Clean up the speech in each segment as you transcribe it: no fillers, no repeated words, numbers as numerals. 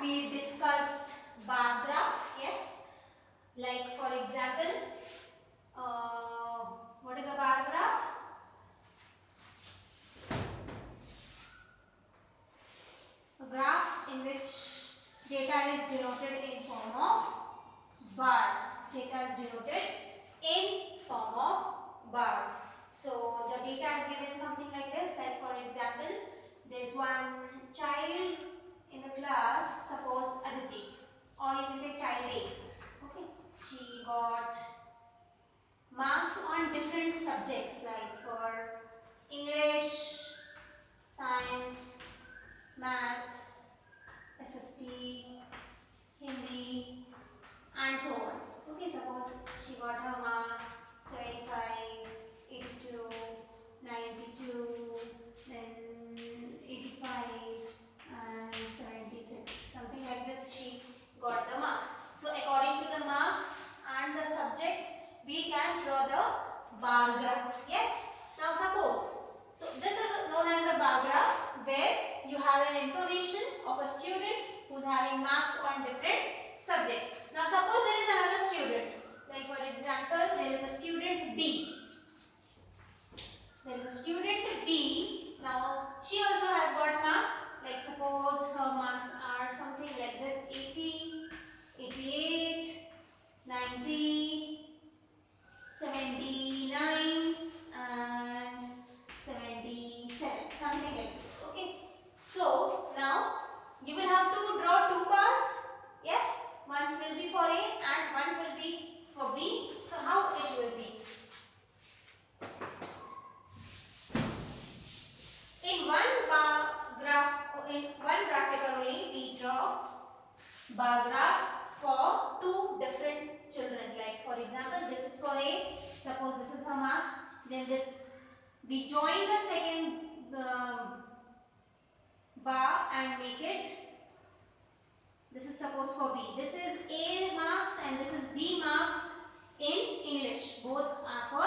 we discussed bar graph. Yes, like for example, what is a bar graph? A graph in which data is denoted in form of bars. Data is denoted in form of bars. So the data is given something like this. Like for example, there's one child in the class, suppose Aditi, or you can say child A. Okay, she got marks on different subjects like for English, science, maths, SST, Hindi, and so on. Okay, suppose she got her marks 75, 82, 92, then 85 and 76. Something like this she got the marks. So according to the marks and the subjects, we can draw the bar graph. Yes. Now suppose, so this is known as a bar graph where you have an information of a student who is having marks on different subjects. Now suppose there is another student, like for example there is a student B. There is a student B. Now she also has got marks, like suppose her marks are something like this: 80, 88, 90, 79 and 77, something like this. Okay, so now you will have to draw two bars. Yes, one will be for A and one will be for B. So how it will be? In one bar graph, in one graphical only, we draw bar graph for two different children. Like for example, this is for A. Suppose this is her marks. Then this, we join the second bar and make it. This is suppose for B. This is A marks and this is B marks in English. Both are for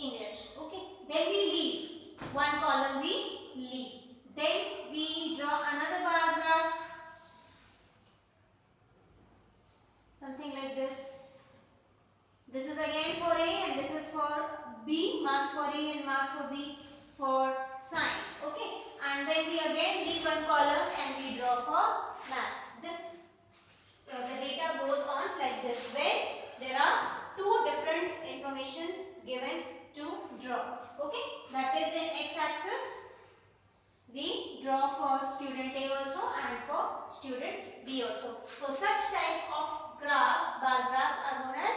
English. Okay. Then we leave. One column we leave. Then we draw another bar graph. Something like this. This is again for A and this is for B. Marks for A and marks for B for science. Okay. And then we again leave one column and we draw for maths. This the data goes on like this, where there are two different informations given to draw. Okay, that is in x-axis. We draw for student A also and for student B also. So such type of graphs, bar graphs, are known as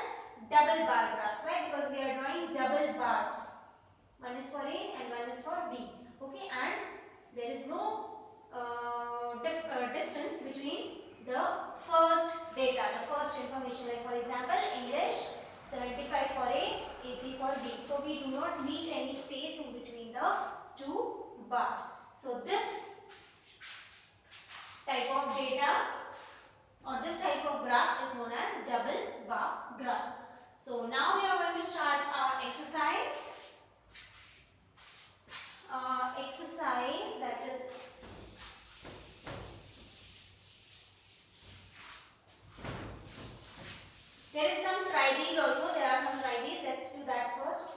double bar graphs. Why? Because we are drawing double bars. One is for A and one is for B. Okay, and there is no distance between the first data, the first information. Like for example, English 75 for A, 80 for B. So we do not need any space in between the two bars. So this type of data or this type of graph is known as double bar graph. So now we are going to start our exercise. Exercise, that is there is some try these also. There are some try these. Let's do that first.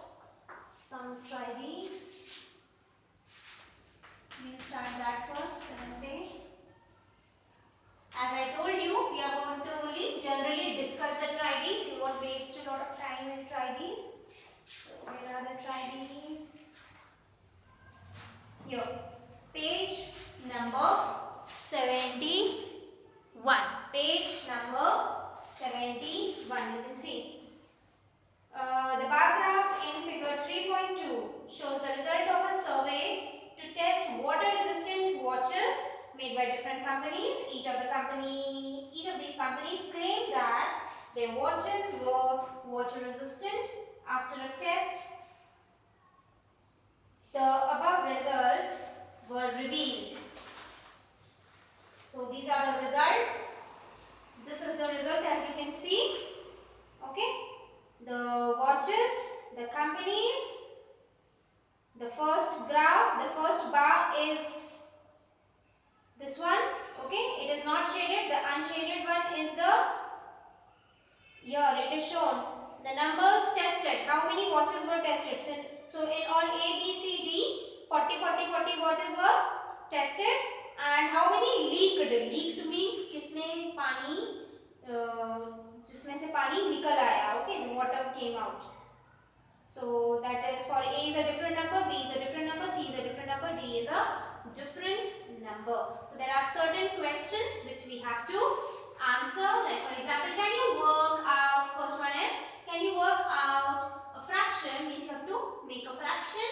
Some try these. We'll start that first. As I told you, we are going to only generally discuss the try these. We won't waste a lot of time in try these. So where are the try these? Here, page number 71. Page number 71. You can see the bar graph in figure 3.2 shows the result of a survey to test water resistant watches made by different companies. Each of these companies claim that their watches were water resistant. After a test, the above results were revealed. So these are the results. This is the result, as you can see. Okay, the watches, the companies, the first graph, the first bar is this one. Okay, it is not shaded. Here it is shown. The numbers tested. How many watches were tested? So in all A, B, C, D, 40, 40, 40 watches were tested. And how many leaked? Leaked means किसमें पानी जिसमें से पानी निकल आया. Okay, the water came out. So that is for A is a different number, B is a different number, C is a different number, D is a different number. So there are certain questions which we have to answer. Like for example, can you work out? First one is, can you work out a fraction? Means you have to make a fraction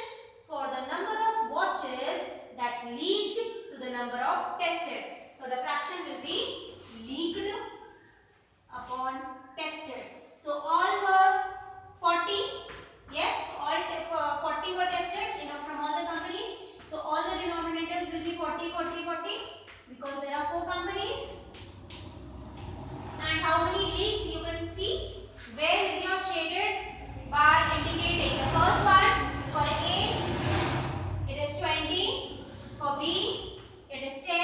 for the number of watches that leaked to the number of tested. So the fraction will be leaked upon tested. So all were 40. Yes, all 40 were tested from all the companies. So all the denominators will be 40, 40, 40 because there are 4 companies. And how many leaked you can see? Where is your shaded bar indicating? The first one for A, it is 20. For B, it is 10.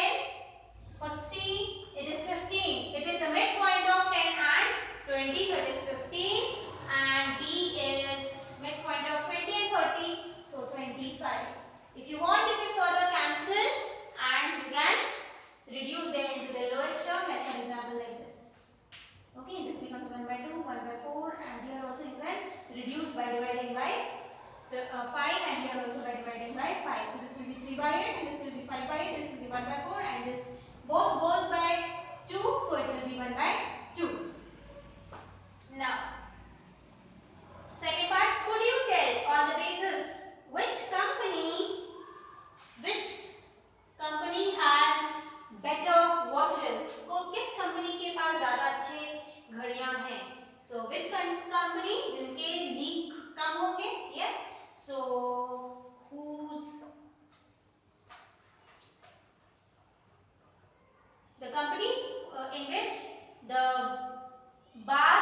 For C, it is 15. It is the midpoint of 10 and 20, so it is 15. And D is midpoint of 20 and 30, so 25. If you want, you can further cancel and you can reduce them into the lowest term, like for example like this. Okay, this becomes 1 by 2, 1 by 4, and here also you can reduce by dividing by 5, and here also by dividing by 5. So this will be 3 by 8, and this will be 5 by 8, this will be 1 by 4, and this both goes by 2, so it will be 1 by 2. Now, second part, could you tell on the basis which company has better watches? को किस company के पास ज़्यादा अच्छे घड़ियां हैं? So which company जिनके leak कम होंगे? Yes. So who's the company in which the bar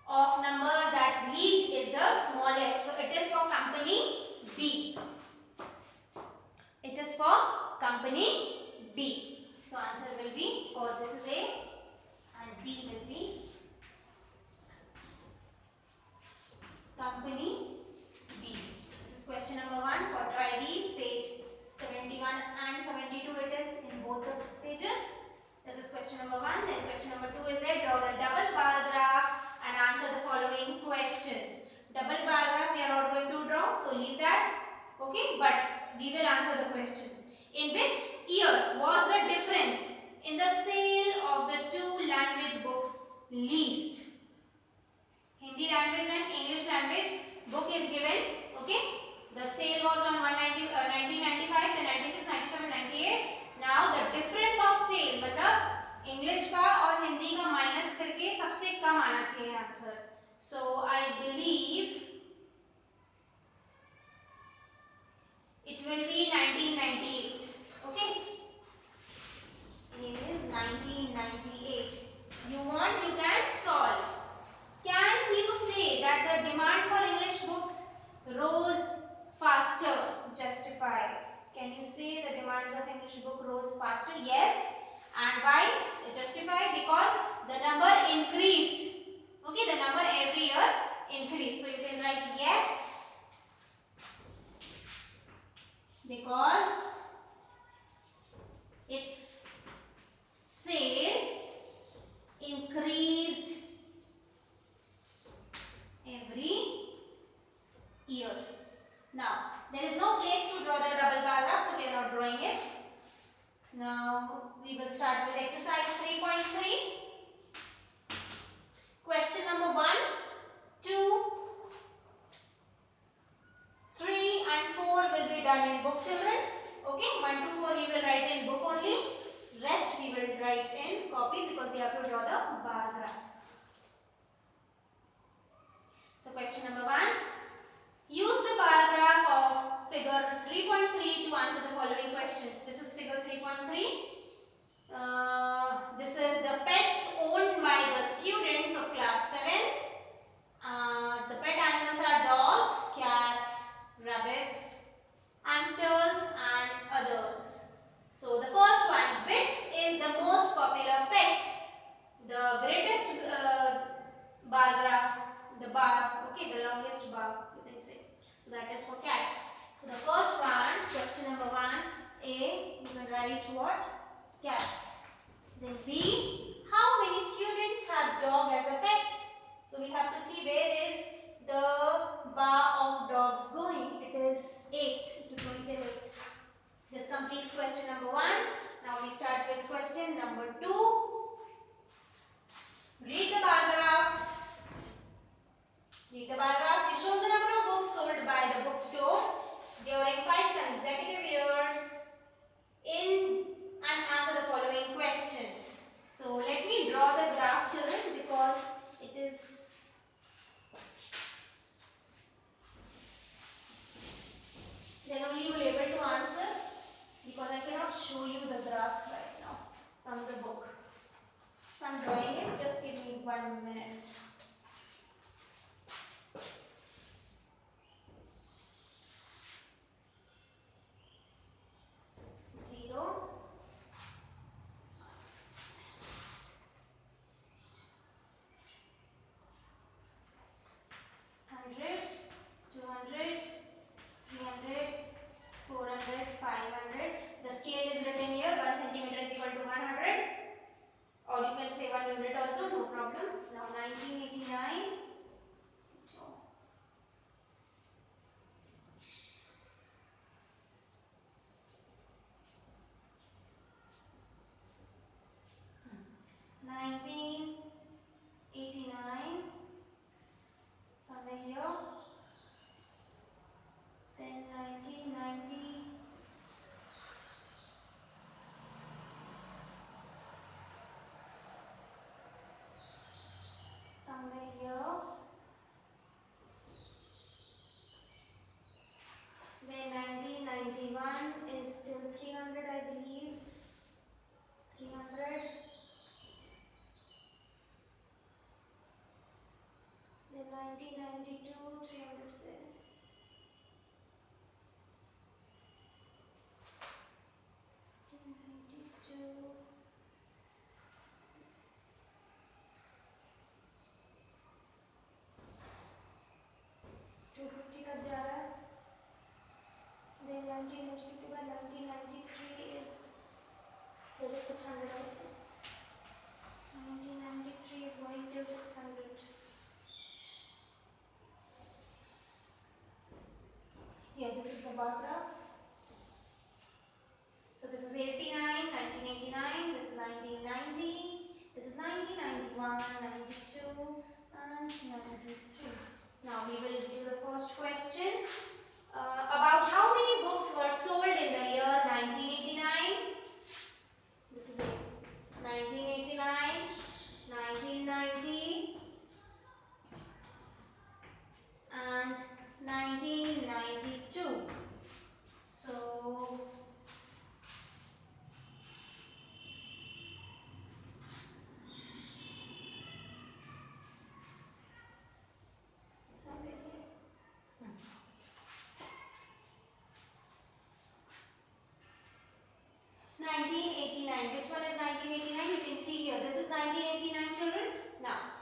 of number that leaked is the smallest. So it is for company B. It is for company B. So answer will be, for this is A and B will be company B. This is question number 1 for try these, page 71 and 72 it is in both the pages. This is question number 1. Then question number 2 is there, draw the double bar graph and answer the following questions. Double bar graph we are not going to draw, so leave that. Okay, but we will answer the questions. In which year was the difference in the sale of the 2 language books least? Hindi language and English language book is given. Okay, the sale was on 1995, then 96, 97, 98. Now the difference of sale, मतलब English का और हिंदी का minus करके सबसे कम आना चाहिए answer. So I believe it will be 1998. Okay, it is 1998. You want, you can solve. Can you say that the demand for English books rose faster? Justify. Can you say the demands of English book rose faster? Yes. And why? Justify, because the number increased. Okay, the number every year increased. So you can write yes, because its sale increased every year. Now, there is no place to draw the double bar graph, so we are not drawing it. Now, we will start with exercise 3.3. Question number 1, 2, 3 and 4 will be done in book, children. Okay, 1 to 4 we will write in book only. Rest we will write in copy because you have to draw the bar graph. So question number 1. Use the bar graph of figure 3.3 to answer the following questions. This is figure 3.3. This is the pets owned by the students of class 7th. The pet animals are dogs, cats, rabbits, hamsters and others. So the first one, which is the most popular pet? The greatest cats. Then B, how many students have dog as a pet? So we have to see where is the bar of dogs going. It is 8. It is going till 8. This completes question number 1. Now we start with question number 2. Read the bar graph. Read the bar graph. It shows the number of books sold by the bookstore during 5 consecutive years in and answer the following questions. So let me draw the graph, children, because it is then only you will be able to answer, because I cannot show you the graphs right now from the book. So I am drawing it. Just give me 1 minute. Then 1991 is still 300, I believe. 300. Then 1992, 307. 250 तक जा रहा है. Then 1992 के बाद 1993 is there is 600 also. 1993 is going till 600. Here this is the bar graph. So this is 89, 1989, this is 1990, this is 1991, 92 and 93. Now we will do the first question. About how many books were sold in the year 1989? This is it. 1989, 1990 and 1992. So somewhere here. 1989. Which one is 1989? You can see here. This is 1989, children. Now,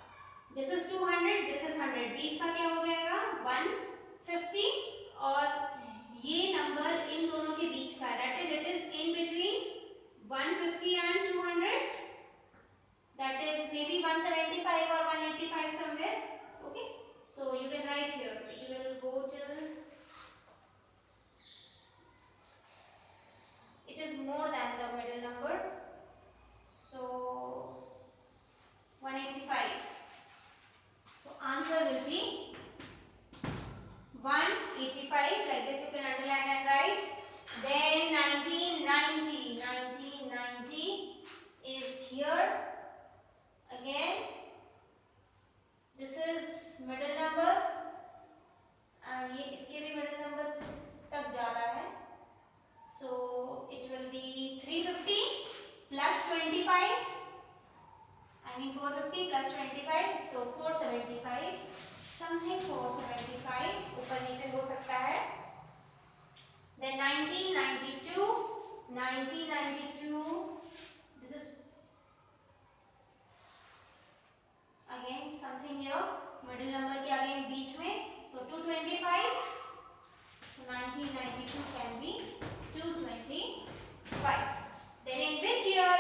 this is 200. This is 100. बीच का क्या हो जाएगा? 150 और ये number in दोनों के बीच का है. That is, it is in between 150 and 200. That is maybe 175 or 185 somewhere. Okay. So you can write here. It will go till. It is more than the middle number, so 185. So answer will be 185. Like this you can underline and write. Then 1990. 1990 is here. Again, this is middle number and ये इसके भी middle number तक जा रहा है. So it will be 350 plus 25. I mean 450 plus 25. So 475. Something 475. ऊपर नीचे हो सकता है. Then 1992. 1992. This is again something here. Middle number के आगे बीच में. So 225. So 1992 can be 225. Then in which year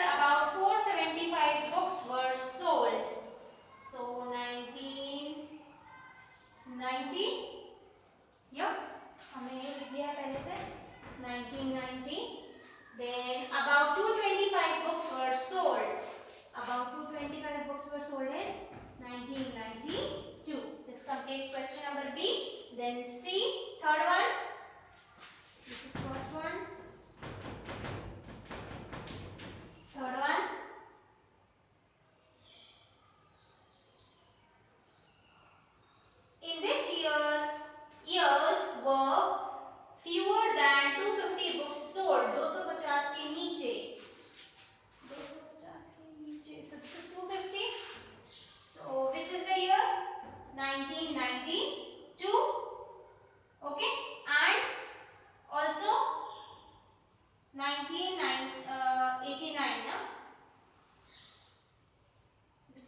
Then C, third one. This is first one. Third one. In which years were fewer than 250 books sold? 250 के नीचे. 250 के नीचे. So this is 250. So which is the year? 1992. Okay. And also 1989. No?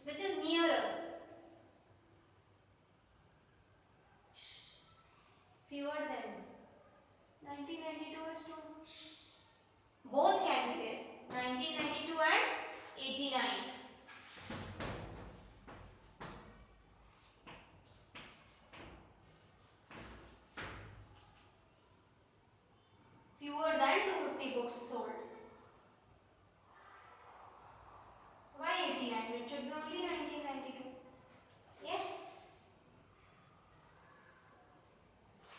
Which is nearer? Fewer than 1992 is 2. Both can be there. 1992 and 89. Fewer than 250 books sold. So why 89? It should be only 1992. Yes.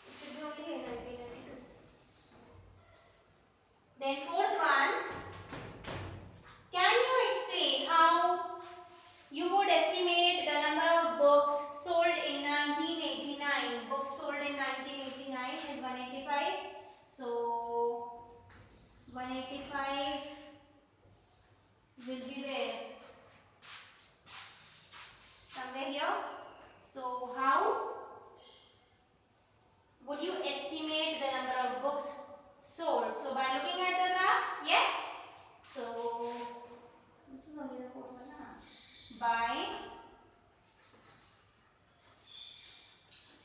It should be only 1992. Then fourth one. Can you explain how you would estimate the number of books sold in 1989? Books sold in 1989 is 185. So 185 will be where? Somewhere here. So how would you estimate the number of books sold? So by looking at the graph, yes. So this is only the fourth one. By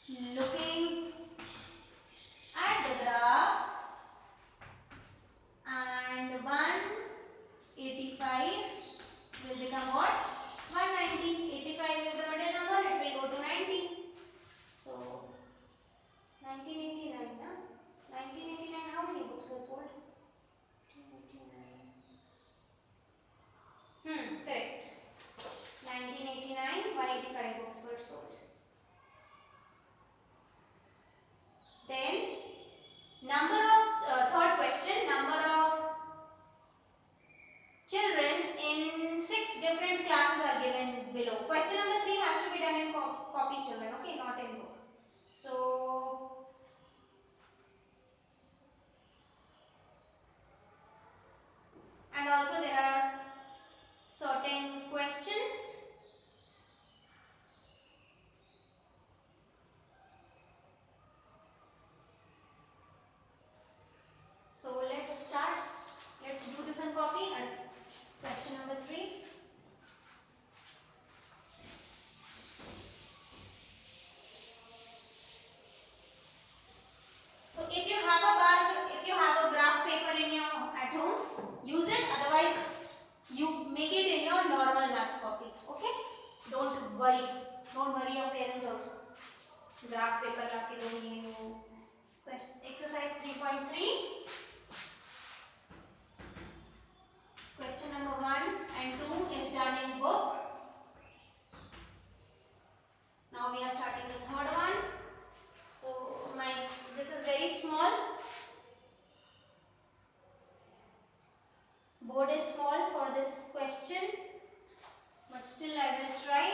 looking at the graph, and 185 will become what? 190. 85 is the middle number, it will go to 90. So 1989, huh? 1989, how many books were sold? 1989. Correct. 1989, 185 books were sold. Then number of third question, number of children in 6 different classes are given below. Question number 3 has to be done in copy, children, okay, not in book. So and also there are certain questions. So let's start. Let's do this in copy. And question number 3. So if you have a graph paper in your at home, use it. Otherwise, you make it in your normal match copy. Okay? Don't worry your parents also. Graph paper लाके दोगे वो. Exercise 3.3. Question number 1 and 2 is done in book. Now we are starting the third one. So this is very small. Board is small for this question, but still I will try.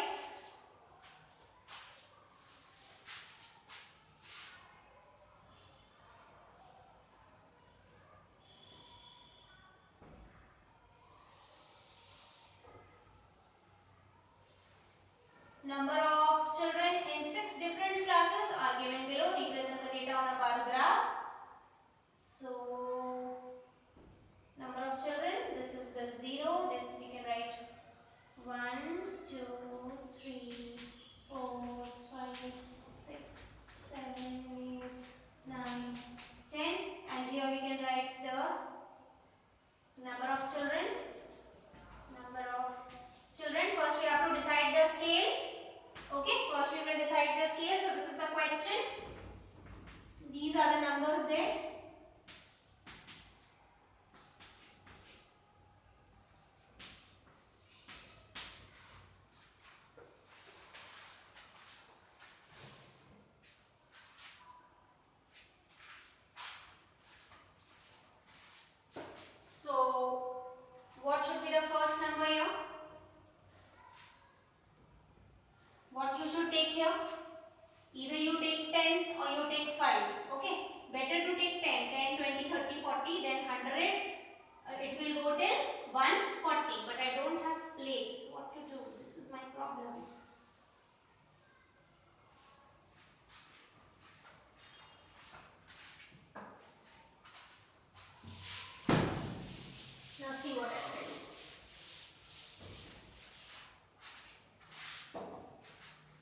Number of children in 6 different classes are given below. Represent the data on a bar graph. So number of children, this is the 0. This we can write 1, 2, 3, 4, 5, 6, 7, 8, 9, 10. And here we can write the number of children. First we have to decide the scale. Okay, first we will decide the scale. So this is the question. These are the numbers there. the first number here? What you should take here? Either you take 10 or you take 5. Okay? Better to take 10, 10, 20, 30, 40, then 100. It will go till 140. But I don't have place. What to do? This is my problem. Now see what I will do.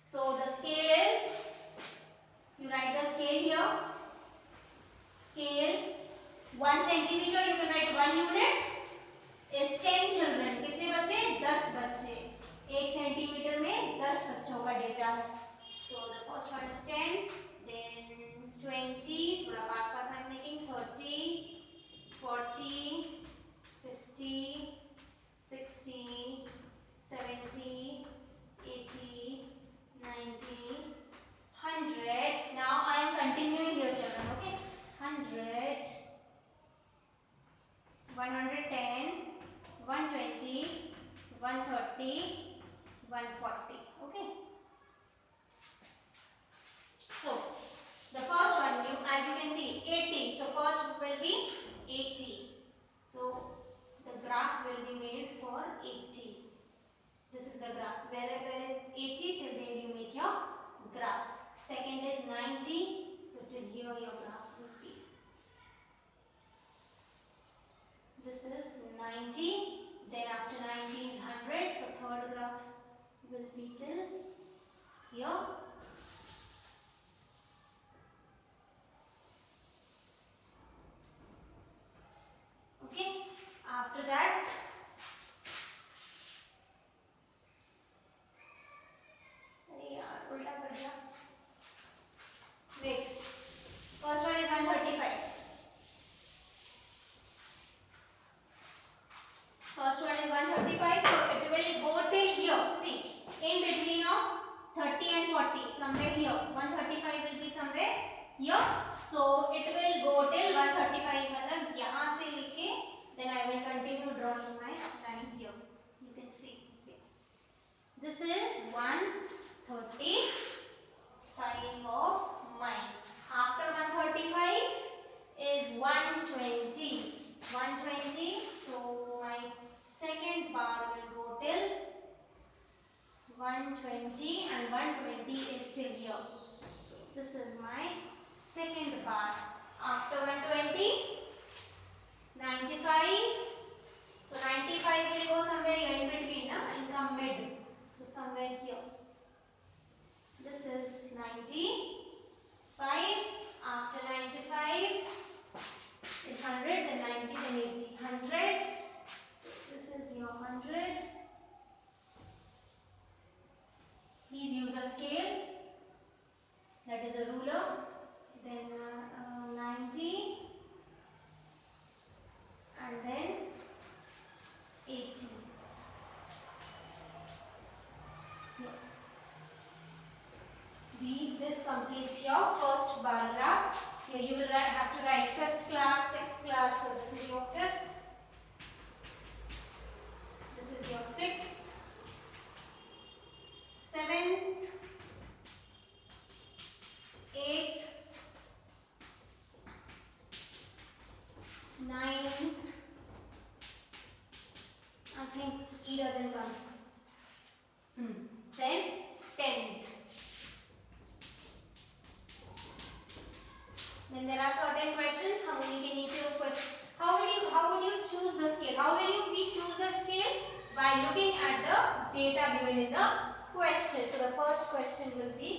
So the scale is, you write the scale here. Scale 1 centimeter, you can write 1 unit is 10 children. कितने बच्चे? 10 बच्चे. 1 centimetre में 10 बच्चों का data है. So the first one is 10, then 20, थोड़ा पास I'm making 30, 40, 50, 60, 70, 80, 90, 100. Now I am continuing here, children. Okay, 100, 110, 120, 130, 140. Okay. So the first one, as you can see, 80. So first will be 80. So the graph will be made for 80. This is the graph. Where is 80? Till there you make your graph. Second is 90. So till here your graph will be. This is 90. Then after 90 is 100. So third graph will be till here. Okay. After that, wait. First one is 135. First one is 135. So it will go till here. See, in between of 30 and 40, somewhere here. 135 will be somewhere here. So it will go till 135. मतलब यहाँ से लेके, then I will continue drawing my line here. You can see. Okay. This is 135 of mine. After 135 is 120. 120. So my second bar will go till 120 and 120 is still here. So this is my second bar. After 120, 95. So 95 will go somewhere here in between, in the mid. So somewhere here. This is 95. After 95 is 100, then 90, then 80. 100. So this is your 100. Please use a scale. That is a ruler. Then 90. And then 80. This completes your first bar graph. Here you will have to write 5th class, 6th class. So this is your 5th. This is your 6th, 7th, 8th, 9th. I think E doesn't come. Then 10th. Then there are certain questions. How would you choose the scale? How will we choose the scale? By looking at the data given in the question. So the first question will be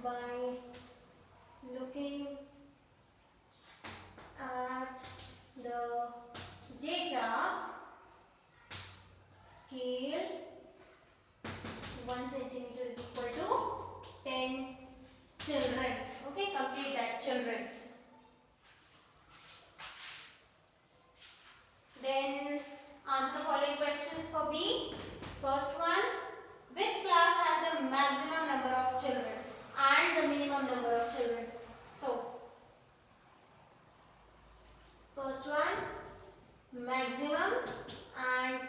by looking at the data, scale 1 centimeter is equal to 10 children. Okay, complete that, children. Then answer the following questions for B. First one, which class has the maximum number of children and the minimum number of children? So, first one, maximum and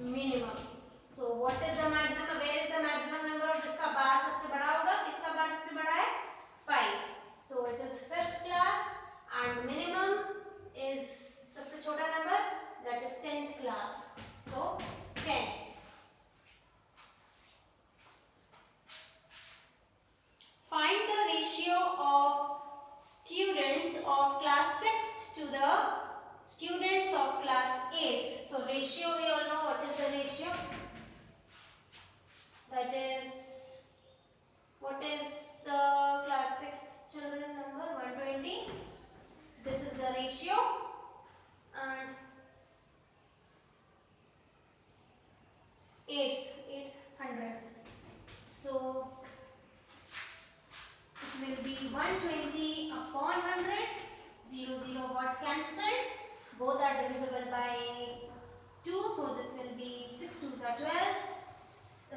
minimum. So what is the maximum? Where is the maximum number of जिसका बार सबसे बड़ा होगा? किसका बार सबसे बड़ा है? 5. So it is 5th class and minimum is सबसे छोटा number, that is 10th class. So 10. Find the ratio of students of class 6th to the students of class 8th. So ratio, we all know what is the ratio. That is, what is the class 6th children number? 120. This is the ratio. And 8th 100. So it will be 120 upon 100. 0 got cancelled. Both are divisible by 2. So this will be 6 2s are 12.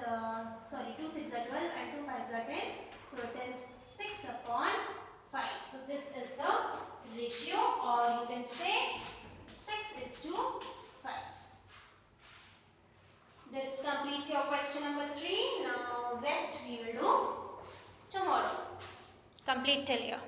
2 6s are 12 and 2 5s are 10. So it is 6 upon 5. So this is the ratio, or you can say 6:5. This completes your question number 3. Now rest we will do tomorrow. Complete till here.